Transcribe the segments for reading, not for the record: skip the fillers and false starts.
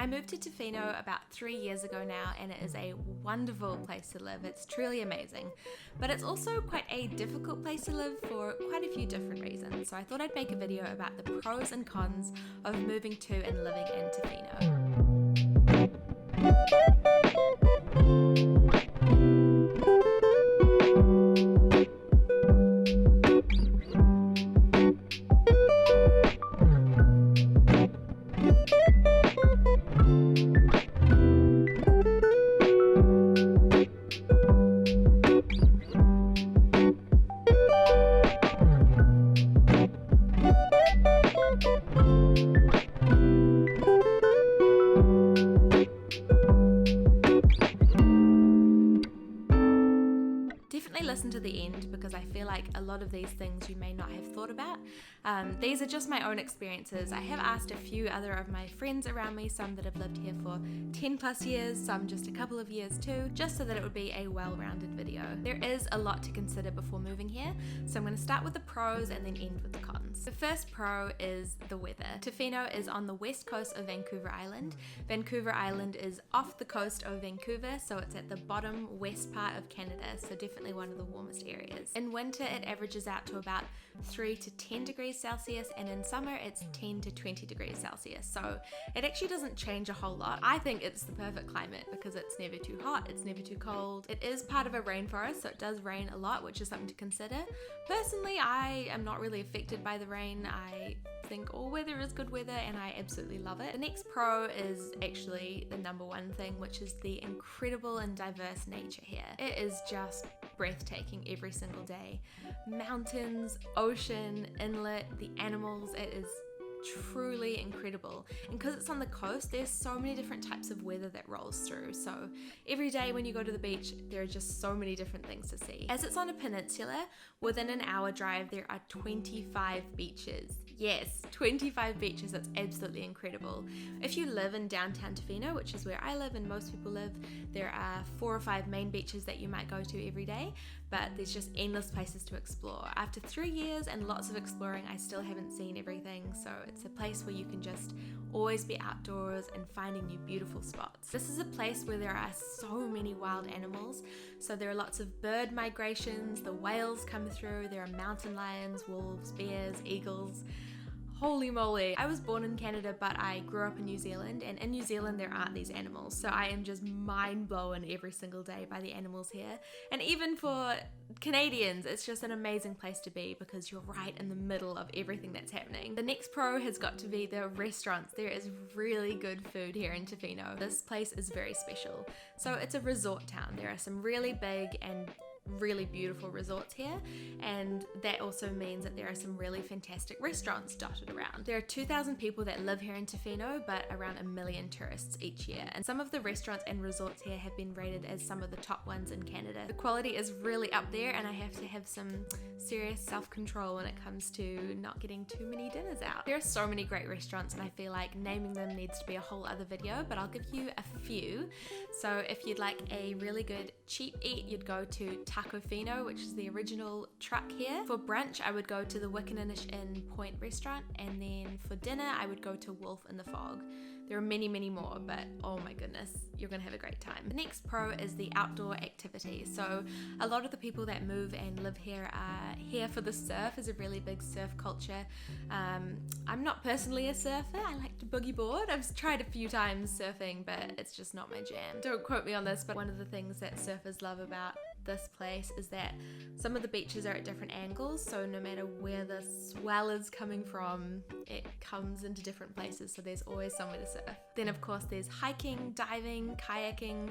I moved to Tofino about 3 years ago now, and it is a wonderful place to live. It's truly amazing, but it's also quite a difficult place to live for quite a few different reasons. So I thought I'd make a video about the pros and cons of moving to and living in Tofino. Definitely listen to the end because I feel like a lot of these things you may not have thought about. These are just my own experiences. I have asked a few other of my friends around me, some that have lived here for 10 plus years, some just a couple of years too, just so that it would be a well-rounded video. There is a lot to consider before moving here, so I'm going to start with the pros and then end with the cons. The first pro is the weather. Tofino is on the west coast of Vancouver Island. Vancouver Island is off the coast of Vancouver, so it's at the bottom west part of Canada, so definitely one of the warmest areas. In winter it averages out to about 3 to 10 degrees Celsius, and in summer it's 10 to 20 degrees Celsius, so it actually doesn't change a whole lot. I think it's the perfect climate because it's never too hot, it's never too cold. It is part of a rainforest, so it does rain a lot, which is something to consider. Personally, I am not really affected by the rain. I think all weather is good weather and I absolutely love it. The next pro is actually the number one thing, which is the incredible and diverse nature here. It is just breathtaking every single day. Mountains, ocean, inlet, the animals, it is truly incredible. And because it's on the coast, there's so many different types of weather that rolls through, so every day when you go to the beach there are just so many different things to see. As it's on a peninsula, within an hour drive there are 25 beaches. Yes, 25 beaches. That's absolutely incredible. If you live in downtown Tofino, which is where I live and most people live, there are 4 or 5 main beaches that you might go to every day, but there's just endless places to explore. After 3 years and lots of exploring, I still haven't seen everything, so it's a place where you can just always be outdoors and finding new beautiful spots. This is a place where there are so many wild animals, so there are lots of bird migrations, the whales come through, there are mountain lions, wolves, bears, eagles. Holy moly. I was born in Canada, but I grew up in New Zealand, and in New Zealand there aren't these animals, so I am just mind blown every single day by the animals here. And even for Canadians, it's just an amazing place to be because you're right in the middle of everything that's happening. The next pro has got to be the restaurants. There is really good food here in Tofino. This place is very special. So it's a resort town. There are some really big and really beautiful resorts here, and that also means that there are some really fantastic restaurants dotted around. There are 2,000 people that live here in Tofino, but around 1 million tourists each year, and some of the restaurants and resorts here have been rated as some of the top ones in Canada. The quality is really up there, and I have to have some serious self-control when it comes to not getting too many dinners out. There are so many great restaurants, and I feel like naming them needs to be a whole other video, but I'll give you a few. So if you'd like a really good cheap eat, you'd go to Tofino, which is the original truck here. For brunch, I would go to the Wickeninish Inn Point restaurant, and then for dinner, I would go to Wolf in the Fog. There are many, many more, but oh my goodness, you're gonna have a great time. The next pro is the outdoor activities. So a lot of the people that move and live here are here for the surf. There's a really big surf culture. I'm not personally a surfer. I like to boogie board. I've tried a few times surfing, but it's just not my jam. Don't quote me on this, but one of the things that surfers love about this place is that some of the beaches are at different angles, so no matter where the swell is coming from, it comes into different places, so there's always somewhere to surf. Then of course there's hiking, diving, kayaking.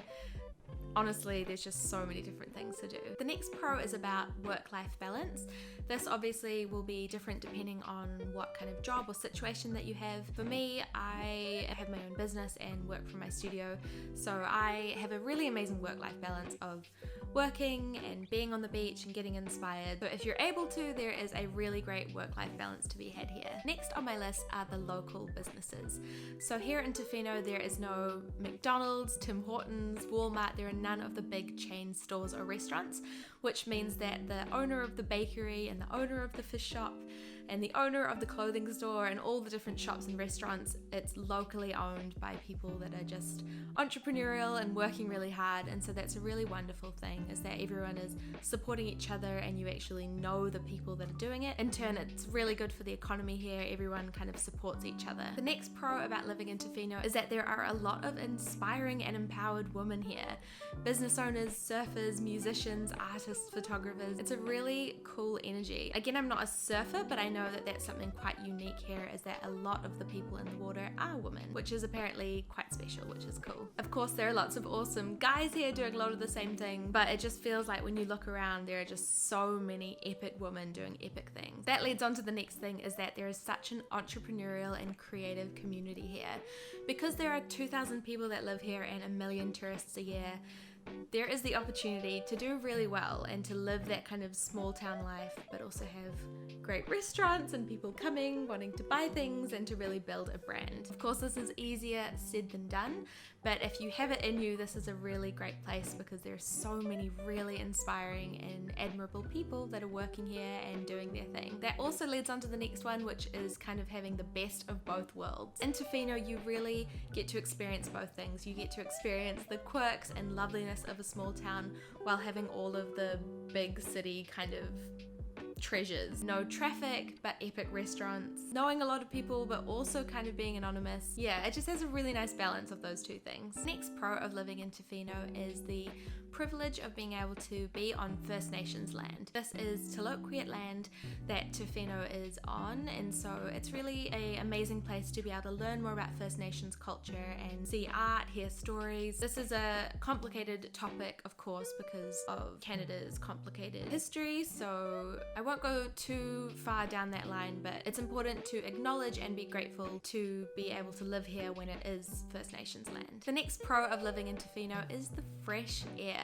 Honestly, there's just so many different things to do. The next pro is about work-life balance. This obviously will be different depending on what kind of job or situation that you have. For me, I have my own business and work from my studio, so I have a really amazing work-life balance of working and being on the beach and getting inspired. So if you're able to, there is a really great work-life balance to be had here. Next on my list are the local businesses. So here in Tofino, there is no McDonald's, Tim Hortons, Walmart. There are none of the big chain stores or restaurants, which means that the owner of the bakery and the owner of the fish shop, and the owner of the clothing store and all the different shops and restaurants, it's locally owned by people that are just entrepreneurial and working really hard. And so that's a really wonderful thing, is that everyone is supporting each other and you actually know the people that are doing it. In turn, it's really good for the economy here. Everyone kind of supports each other. The next pro about living in Tofino is that there are a lot of inspiring and empowered women here. Business owners, surfers, musicians, artists, photographers. It's a really cool energy. Again, I'm not a surfer, but I know that that's something quite unique here, is that a lot of the people in the water are women, which is apparently quite special, which is cool. Of course, there are lots of awesome guys here doing a lot of the same thing, but it just feels like when you look around, there are just so many epic women doing epic things. That leads on to the next thing, is that there is such an entrepreneurial and creative community here. Because there are 2,000 people that live here and 1 million tourists a year, there is the opportunity to do really well and to live that kind of small town life, but also have great restaurants and people coming, wanting to buy things and to really build a brand. Of course, this is easier said than done, but if you have it in you, this is a really great place because there are so many really inspiring and admirable people that are working here and doing their thing. That also leads on to the next one, which is kind of having the best of both worlds. In Tofino, you really get to experience both things. You get to experience the quirks and loveliness of a small town while having all of the big city kind of treasures. No traffic, but epic restaurants. Knowing a lot of people, but also kind of being anonymous. Yeah, it just has a really nice balance of those two things. Next pro of living in Tofino is the privilege of being able to be on First Nations land. This is Taloquiet land that Tofino is on, and so it's really an amazing place to be able to learn more about First Nations culture and see art, hear stories. This is a complicated topic, of course, because of Canada's complicated history, so I won't go too far down that line, but it's important to acknowledge and be grateful to be able to live here when it is First Nations land. The next pro of living in Tofino is the fresh air.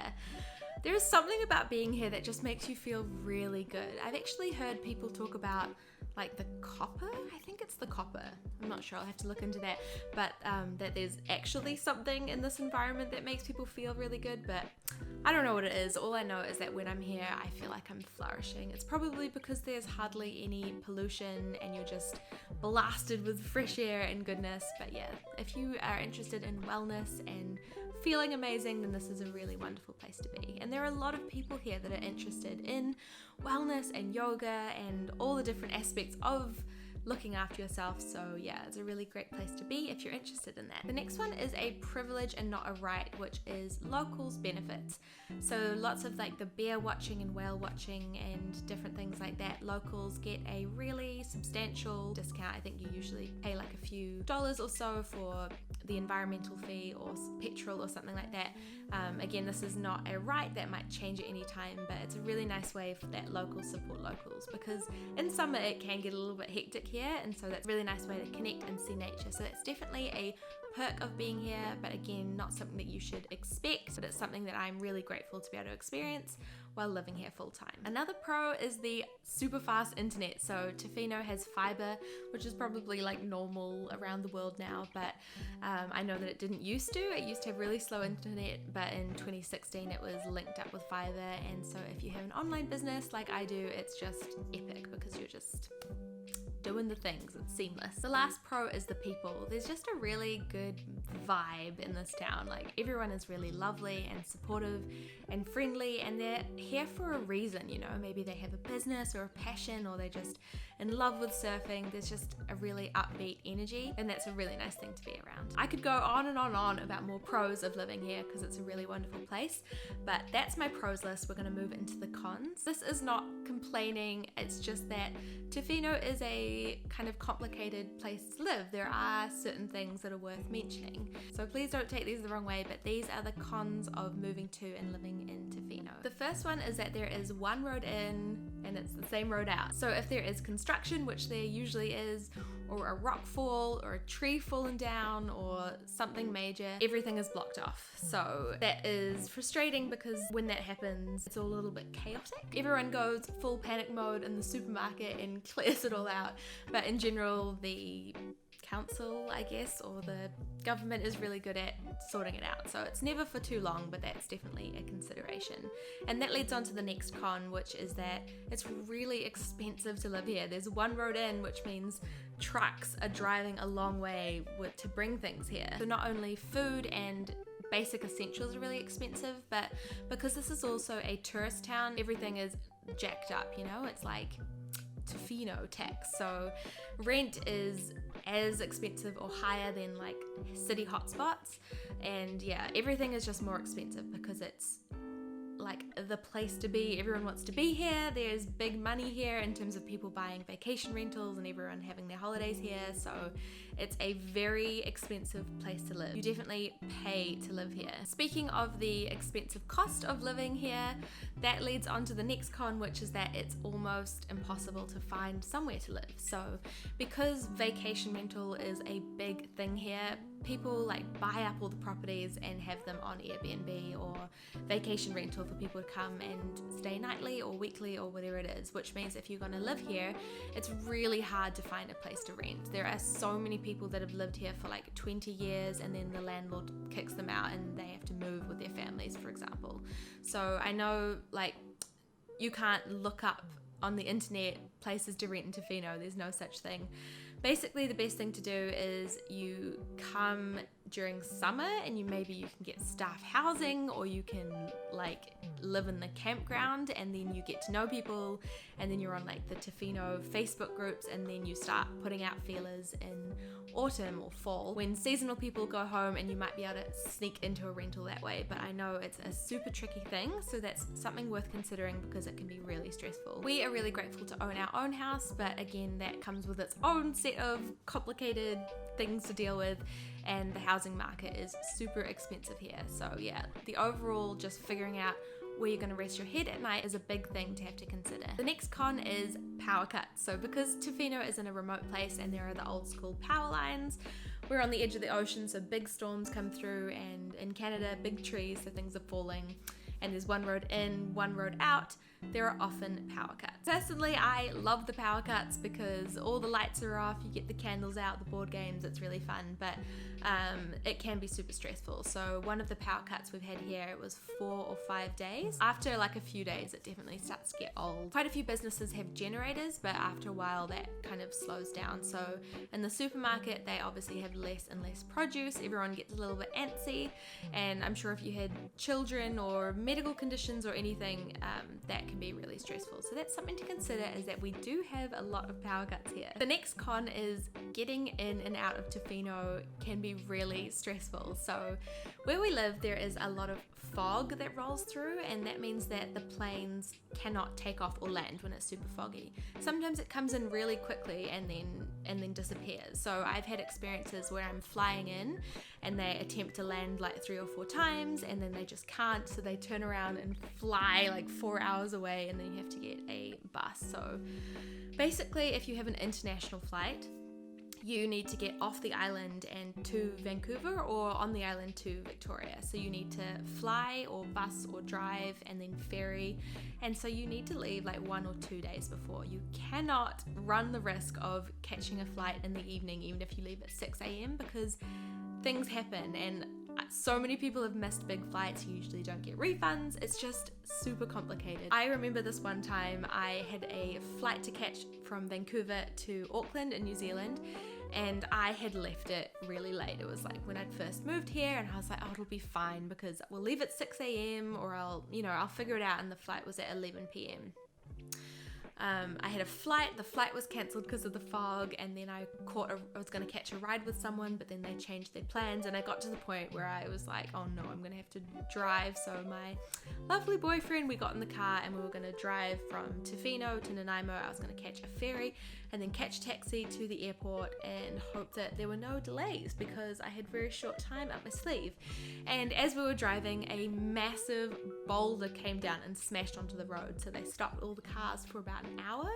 There is something about being here that just makes you feel really good. I've actually heard people talk about like the copper. I think it's the copper. I'm not sure. I'll have to look into that. But that there's actually something in this environment that makes people feel really good. But I don't know what it is. All I know is that when I'm here, I feel like I'm flourishing. It's probably because there's hardly any pollution and you're just blasted with fresh air and goodness. But yeah, if you are interested in wellness and feeling amazing, then this is a really wonderful place to be. And there are a lot of people here that are interested in wellness and yoga and all the different aspects of looking after yourself. So yeah, it's a really great place to be if you're interested in that. The next one is a privilege and not a right, which is locals benefits. So lots of like the bear watching and whale watching and different things like that. Locals get a really substantial discount. I think you usually pay like a few dollars or so for the environmental fee or petrol or something like that. Again, this is not a right, that might change at any time, but it's a really nice way for that locals support locals, because in summer it can get a little bit hectic here, and so that's a really nice way to connect and see nature. So that's definitely a perk of being here, but again, not something that you should expect, but it's something that I'm really grateful to be able to experience while living here full time. Another pro is the super fast internet. So Tofino has fiber, which is probably like normal around the world now, but I know that it didn't used to. It used to have really slow internet, but in 2016 it was linked up with fiber, and so if you have an online business like I do, it's just epic because you're just doing the things. It's seamless. The last pro is the people. There's just a really good vibe in this town. Like, everyone is really lovely and supportive and friendly, and they're here for a reason, you know. Maybe they have a business or a passion, or they're just in love with surfing. There's just a really upbeat energy, and that's a really nice thing to be around. I could go on and on and on about more pros of living here because it's a really wonderful place, but that's my pros list. We're going to move into the cons. This is not complaining, it's just that Tofino is a kind of complicated place to live. There are certain things that are worth mentioning, so please don't take these the wrong way, but these are the cons of moving to and living in Tofino. The first one is that there is one road in and it's the same road out. So if there is construction, which there usually is, or a rock fall or a tree falling down or something major, everything is blocked off. So that is frustrating because when that happens, it's all a little bit chaotic. Everyone goes full panic mode in the supermarket and clears it all out. But in general, the council, I guess, or the government is really good at sorting it out. So it's never for too long, but that's definitely a consideration. And that leads on to the next con, which is that it's really expensive to live here. There's one road in, which means trucks are driving a long way to bring things here. So not only food and basic essentials are really expensive, but because this is also a tourist town, everything is jacked up, you know? It's like Tofino tax. So rent is as expensive or higher than like city hotspots, and yeah, everything is just more expensive because it's like the place to be. Everyone wants to be here. There's big money here in terms of people buying vacation rentals and everyone having their holidays here. So it's a very expensive place to live. You definitely pay to live here. Speaking of the expensive cost of living here, that leads on to the next con, which is that it's almost impossible to find somewhere to live. So because vacation rental is a big thing here, people like buy up all the properties and have them on Airbnb or vacation rental for people to come and stay nightly or weekly or whatever it is, which means if you're going to live here, it's really hard to find a place to rent. There are so many people that have lived here for like 20 years and then the landlord kicks them out and they have to move with their families, for example. So I know like you can't look up on the internet places to rent in Tofino. There's no such thing. Basically, the best thing to do is you come during summer and maybe you can get staff housing, or you can like live in the campground and then you get to know people, and then you're on like the Tofino Facebook groups, and then you start putting out feelers in autumn or fall when seasonal people go home, and you might be able to sneak into a rental that way. But I know it's a super tricky thing, so that's something worth considering because it can be really stressful. We are really grateful to own our own house, but again, that comes with its own set of complicated things to deal with, and the housing market is super expensive here. So yeah, the overall just figuring out where you're going to rest your head at night is a big thing to have to consider. The next con is power cuts. So because Tofino is in a remote place and there are the old school power lines, we're on the edge of the ocean, so big storms come through, and in Canada, big trees, so things are falling, and there's one road in, one road out. There are often power cuts. Personally, I love the power cuts because all the lights are off, you get the candles out, the board games, it's really fun, but it can be super stressful. So one of the power cuts we've had here, it was 4 or 5 days. After like a few days, it definitely starts to get old. Quite a few businesses have generators, but after a while that kind of slows down. So in the supermarket, they obviously have less and less produce. Everyone gets a little bit antsy, and I'm sure if you had children or medical conditions or anything, that can be really stressful. So that's something to consider, is that we do have a lot of power cuts here. The next con is getting in and out of Tofino can be really stressful. So where we live, there is a lot of fog that rolls through, and that means that the planes cannot take off or land when it's super foggy. Sometimes it comes in really quickly and then disappears. So I've had experiences where I'm flying in and they attempt to land like 3 or 4 times and then they just can't, so they turn around and fly like 4 hours away, and then you have to get a bus. So basically, if you have an international flight, you need to get off the island and to Vancouver, or on the island to Victoria. So you need to fly or bus or drive and then ferry. And so you need to leave like 1 or 2 days before. You cannot run the risk of catching a flight in the evening, even if you leave at 6 a.m. because things happen, and so many people have missed big flights. You usually don't get refunds. It's just super complicated. I remember this one time I had a flight to catch from Vancouver to Auckland in New Zealand, and I had left it really late. It was like when I'd first moved here, and I was like, oh, it'll be fine because we'll leave at 6 a.m. or I'll figure it out. And the flight was at 11 p.m. I had a flight. The flight was cancelled because of the fog, and then I was going to catch a ride with someone, but then they changed their plans, and I got to the point where I was like, oh no, I'm going to have to drive. So my lovely boyfriend, we got in the car and we were going to drive from Tofino to Nanaimo. I was going to catch a ferry and then catch a taxi to the airport and hope that there were no delays because I had very short time up my sleeve. And as we were driving, a massive boulder came down and smashed onto the road, so they stopped all the cars for about an hour,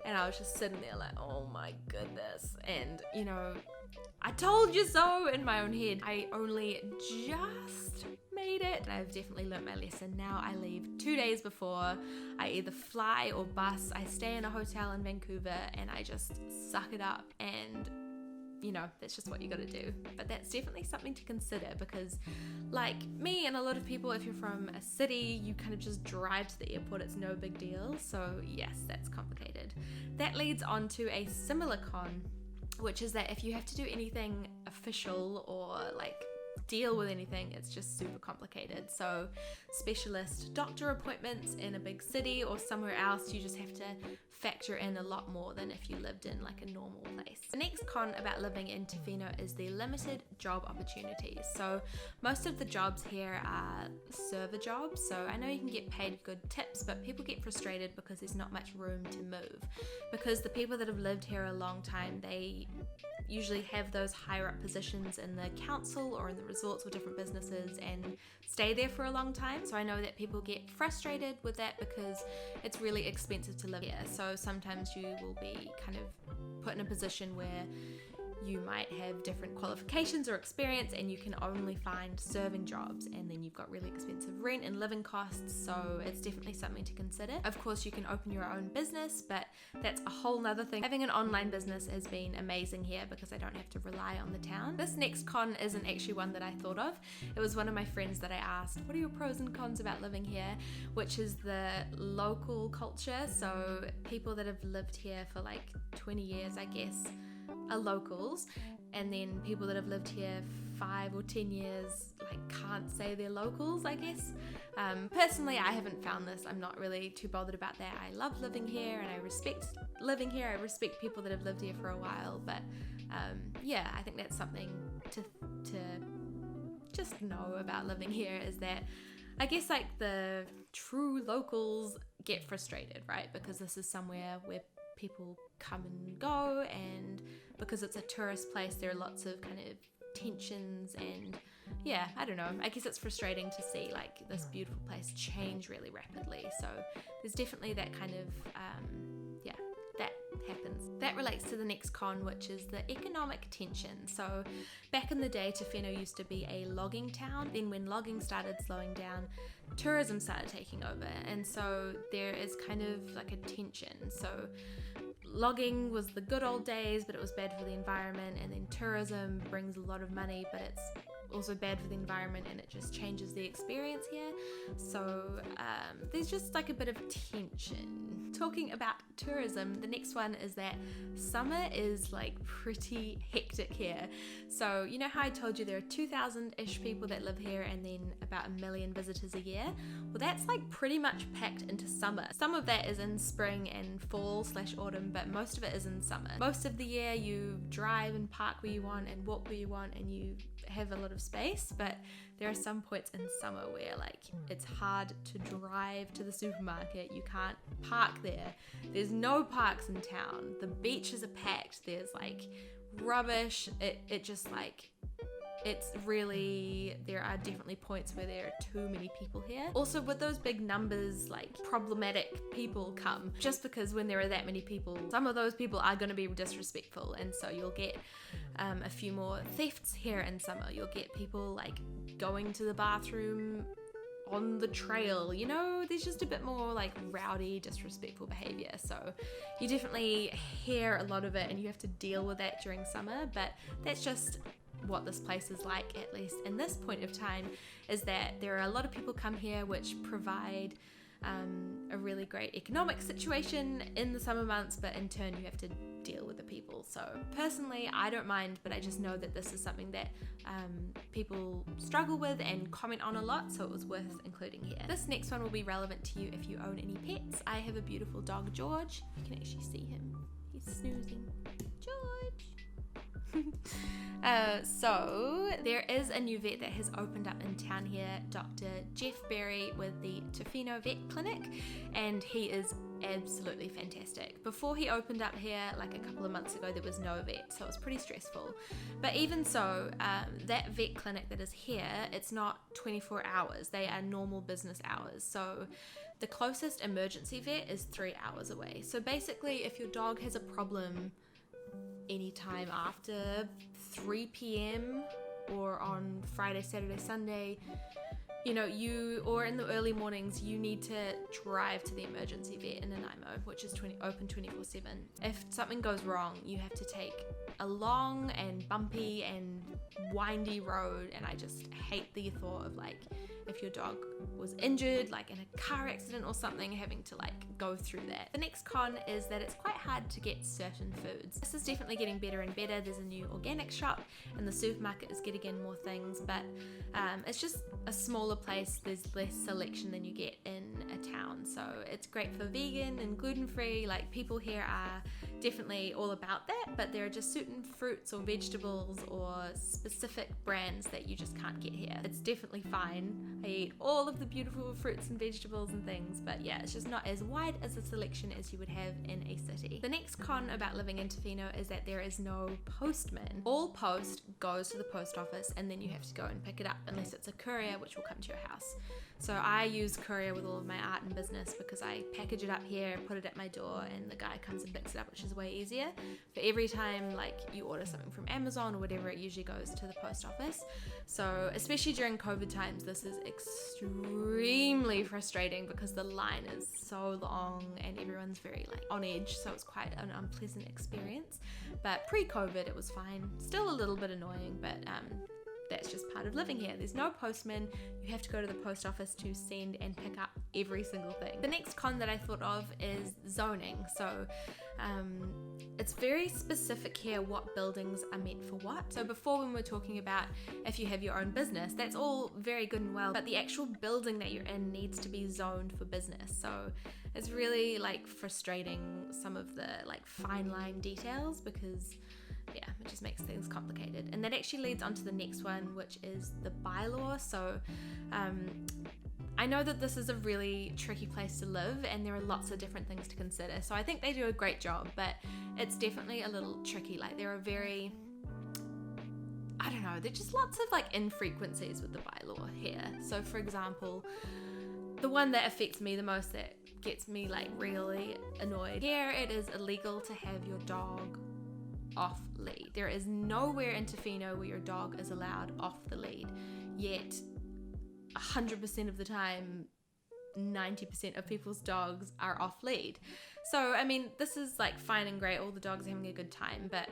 and I was just sitting there like, oh my goodness. And I told you so in my own head. I only just made it, and I've definitely learnt my lesson. Now I leave 2 days before. I either fly or bus. I stay in a hotel in Vancouver and I just suck it up and that's just what you got to do. But that's definitely something to consider, because like me and a lot of people, if you're from a city, you kind of just drive to the airport, it's no big deal. So yes, that's complicated. That leads on to a similar con, which is that if you have to do anything official or like deal with anything, it's just super complicated. So specialist doctor appointments in a big city or somewhere else, you just have to factor in a lot more than if you lived in like a normal place. The next con about living in Tofino is the limited job opportunities. So most of the jobs here are server jobs, so I know you can get paid good tips, but people get frustrated because there's not much room to move, because the people that have lived here a long time, they usually have those higher up positions in the council or in the resorts or different businesses and stay there for a long time. So I know that people get frustrated with that because it's really expensive to live here. So sometimes you will be kind of put in a position where you might have different qualifications or experience and you can only find serving jobs, and then you've got really expensive rent and living costs, so it's definitely something to consider. Of course, you can open your own business, but that's a whole nother thing. Having an online business has been amazing here because I don't have to rely on the town. This next con isn't actually one that I thought of. It was one of my friends that I asked, what are your pros and cons about living here? Which is the local culture. So people that have lived here for like 20 years, I guess, are locals, and then people that have lived here 5 or 10 years like can't say they're locals, I guess. Personally, I haven't found this. I'm not really too bothered about that. I love living here and I respect living here. I respect people that have lived here for a while, but yeah, I think that's something to just know about living here, is that I guess like the true locals get frustrated, right? Because this is somewhere where people come and go, and because it's a tourist place, there are lots of kind of tensions, and yeah, I don't know, I guess it's frustrating to see like this beautiful place change really rapidly. So there's definitely that kind of yeah, that happens. That relates to the next con, which is the economic tension. So back in the day, Tofino used to be a logging town. Then when logging started slowing down, tourism started taking over, and so there is kind of like a tension. So logging was the good old days, but it was bad for the environment, and then tourism brings a lot of money, but it's also bad for the environment, and it just changes the experience here. So there's just like a bit of tension. Talking about tourism, the next one is that summer is like pretty hectic here. So you know how I told you there are 2,000-ish people that live here and then about 1 million visitors a year? Well, that's like pretty much packed into summer. Some of that is in spring and fall/autumn, but most of it is in summer. Most of the year you drive and park where you want and walk where you want, and you have a lot of space, but there are some points in summer where like it's hard to drive to the supermarket. You can't park there. There's no parks in town. The beaches are packed. There's like rubbish. It just like, it's really, there are definitely points where there are too many people here. Also, with those big numbers, like problematic people come, just because when there are that many people, some of those people are going to be disrespectful, and so you'll get a few more thefts here in summer. You'll get people like going to the bathroom on the trail, you know, there's just a bit more like rowdy, disrespectful behavior. So you definitely hear a lot of it, and you have to deal with that during summer, but that's just what this place is like, at least in this point of time, is that there are a lot of people come here which provide a really great economic situation in the summer months, but in turn you have to deal with the people. So personally, I don't mind, but I just know that this is something that people struggle with and comment on a lot, so it was worth including here. This next one will be relevant to you if you own any pets. I have a beautiful dog, George. You can actually see him. He's snoozing. George! So there is a new vet that has opened up in town here, Dr. Jeff Berry with the Tofino Vet Clinic, and he is absolutely fantastic. Before he opened up here, like a couple of months ago, there was no vet, so it was pretty stressful. But even so, that vet clinic that is here, it's not 24 hours. They are normal business hours. So the closest emergency vet is 3 hours away. So basically, if your dog has a problem anytime after 3 p.m. or on Friday, Saturday, Sunday, you know, or in the early mornings, you need to drive to the emergency vet in Nanaimo, which is open 24/7. If something goes wrong, you have to take a long and bumpy and windy road, and I just hate the thought of like if your dog was injured like in a car accident or something, having to like go through that. The next con is that it's quite hard to get certain foods. This is definitely getting better and better. There's a new organic shop and the supermarket is getting in more things, but it's just a smaller place. There's less selection than you get in a town, so it's great for vegan and gluten-free. Like, people here are definitely all about that, but there are just certain fruits or vegetables or specific brands that you just can't get here. It's definitely fine. I eat all of the beautiful fruits and vegetables and things, but yeah, it's just not as wide as a selection as you would have in a city. The next con about living in Tofino is that there is no postman. All post goes to the post office and then you have to go and pick it up, unless it's a courier, which will come to your house. So I use courier with all of my art and business because I package it up here, put it at my door, and the guy comes and picks it up, which is way easier. For every time like you order something from Amazon or whatever, it usually goes to the post office. So especially during COVID times, this is extremely frustrating because the line is so long and everyone's very like on edge, so it's quite an unpleasant experience. But pre-COVID it was fine. Still a little bit annoying, but that's just part of living here. There's no postman. You have to go to the post office to send and pick up every single thing. The next con that I thought of is zoning. So it's very specific here what buildings are meant for what. So before, when we were talking about if you have your own business, that's all very good and well, but the actual building that you're in needs to be zoned for business. So it's really like frustrating, some of the like fine line details, because yeah, it just makes things complicated. And that actually leads on to the next one, which is the bylaw. So I know that this is a really tricky place to live and there are lots of different things to consider. So I think they do a great job, but it's definitely a little tricky. Like, there are very, I don't know, there's just lots of like infrequencies with the bylaw here. So for example, the one that affects me the most, that gets me like really annoyed, here it is illegal to have your dog off lead. There is nowhere in Tofino where your dog is allowed off the lead, yet 100% of the time 90% of people's dogs are off lead. So I mean, this is like fine and great, all the dogs are having a good time, but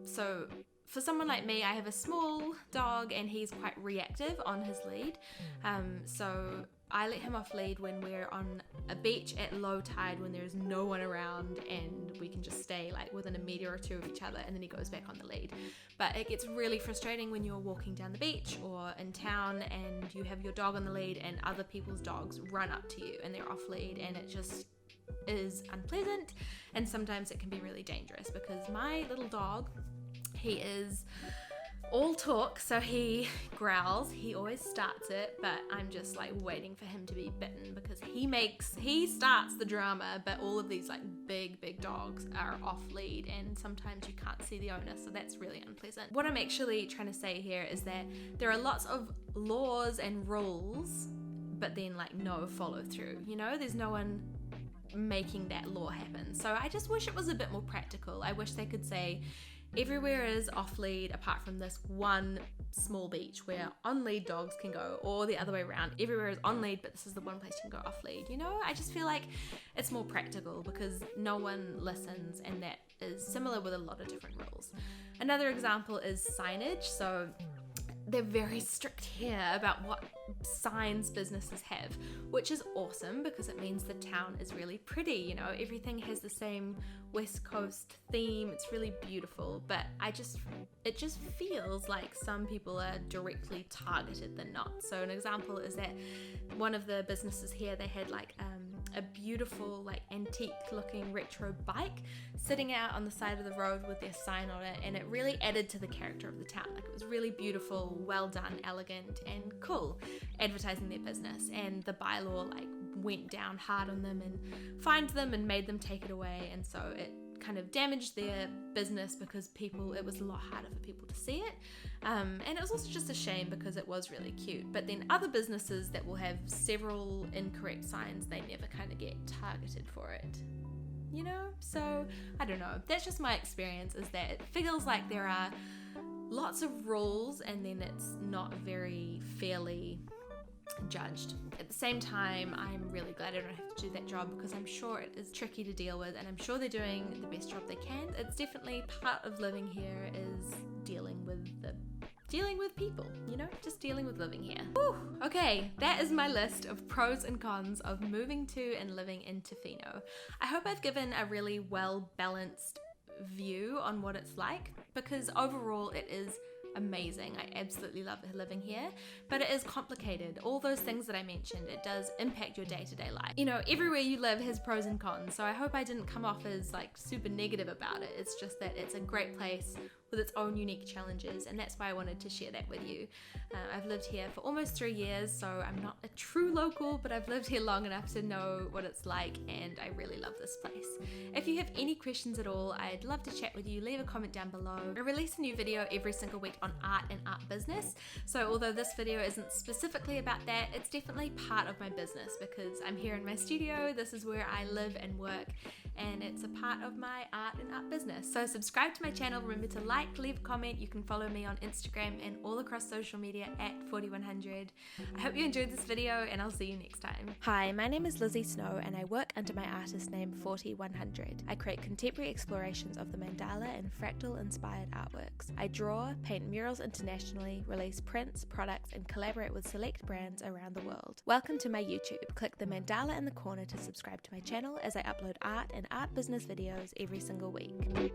so for someone like me, I have a small dog and he's quite reactive on his lead, so I let him off lead when we're on a beach at low tide, when there's no one around and we can just stay like within a meter or two of each other, and then he goes back on the lead. But it gets really frustrating when you're walking down the beach or in town and you have your dog on the lead and other people's dogs run up to you and they're off lead, and it just is unpleasant, and sometimes it can be really dangerous because my little dog, he is all talk, so he growls, he always starts it, but I'm just like waiting for him to be bitten because he starts the drama, but all of these like big dogs are off lead and sometimes you can't see the owner, so that's really unpleasant. What I'm actually trying to say here is that there are lots of laws and rules, but then like no follow through, you know, there's no one making that law happen. So I just wish it was a bit more practical. I wish they could say everywhere is off lead apart from this one small beach where on lead dogs can go, or the other way around, everywhere is on lead but this is the one place you can go off lead. You know, I just feel like it's more practical because no one listens, and that is similar with a lot of different rules. Another example is signage. So they're very strict here about what signs businesses have, which is awesome because it means the town is really pretty, you know, everything has the same West Coast theme, it's really beautiful, but it just feels like some people are directly targeted than not. So an example is that one of the businesses here, they had like a beautiful like antique looking retro bike sitting out on the side of the road with their sign on it, and it really added to the character of the town. Like, it was really beautiful, well done, elegant and cool, advertising their business, and the bylaw like went down hard on them and fined them and made them take it away, and so it kind of damaged their business because it was a lot harder for people to see it, and it was also just a shame because it was really cute. But then other businesses that will have several incorrect signs, they never kind of get targeted for it, you know? So I don't know, that's just my experience, is that it feels like there are lots of rules and then it's not very fairly judged. At the same time, I'm really glad I don't have to do that job because I'm sure it is tricky to deal with, and I'm sure they're doing the best job they can. It's definitely part of living here is dealing with people, you know, just dealing with living here. Whew. Okay, that is my list of pros and cons of moving to and living in Tofino. I hope I've given a really well balanced view on what it's like, because overall it is amazing. I absolutely love living here, but it is complicated. All those things that I mentioned, it does impact your day-to-day life. You know, everywhere you live has pros and cons, so I hope I didn't come off as like super negative about it. It's just that it's a great place with its own unique challenges, and that's why I wanted to share that with you. I've lived here for almost 3 years, so I'm not a true local, but I've lived here long enough to know what it's like, and I really love this place. If you have any questions at all, I'd love to chat with you. Leave a comment down below. I release a new video every single week on art and art business, so although this video isn't specifically about that, it's definitely part of my business because I'm here in my studio, this is where I live and work, and it's a part of my art and art business. So subscribe to my channel, remember to like, leave a comment, you can follow me on Instagram and all across social media at 4100. I hope you enjoyed this video, and I'll see you next time. Hi, my name is Lizzie Snow and I work under my artist name 4100. I create contemporary explorations of the mandala and fractal inspired artworks. I draw, paint murals internationally, release prints, products, and collaborate with select brands around the world. Welcome to my YouTube. Click the mandala in the corner to subscribe to my channel as I upload art and art business videos every single week.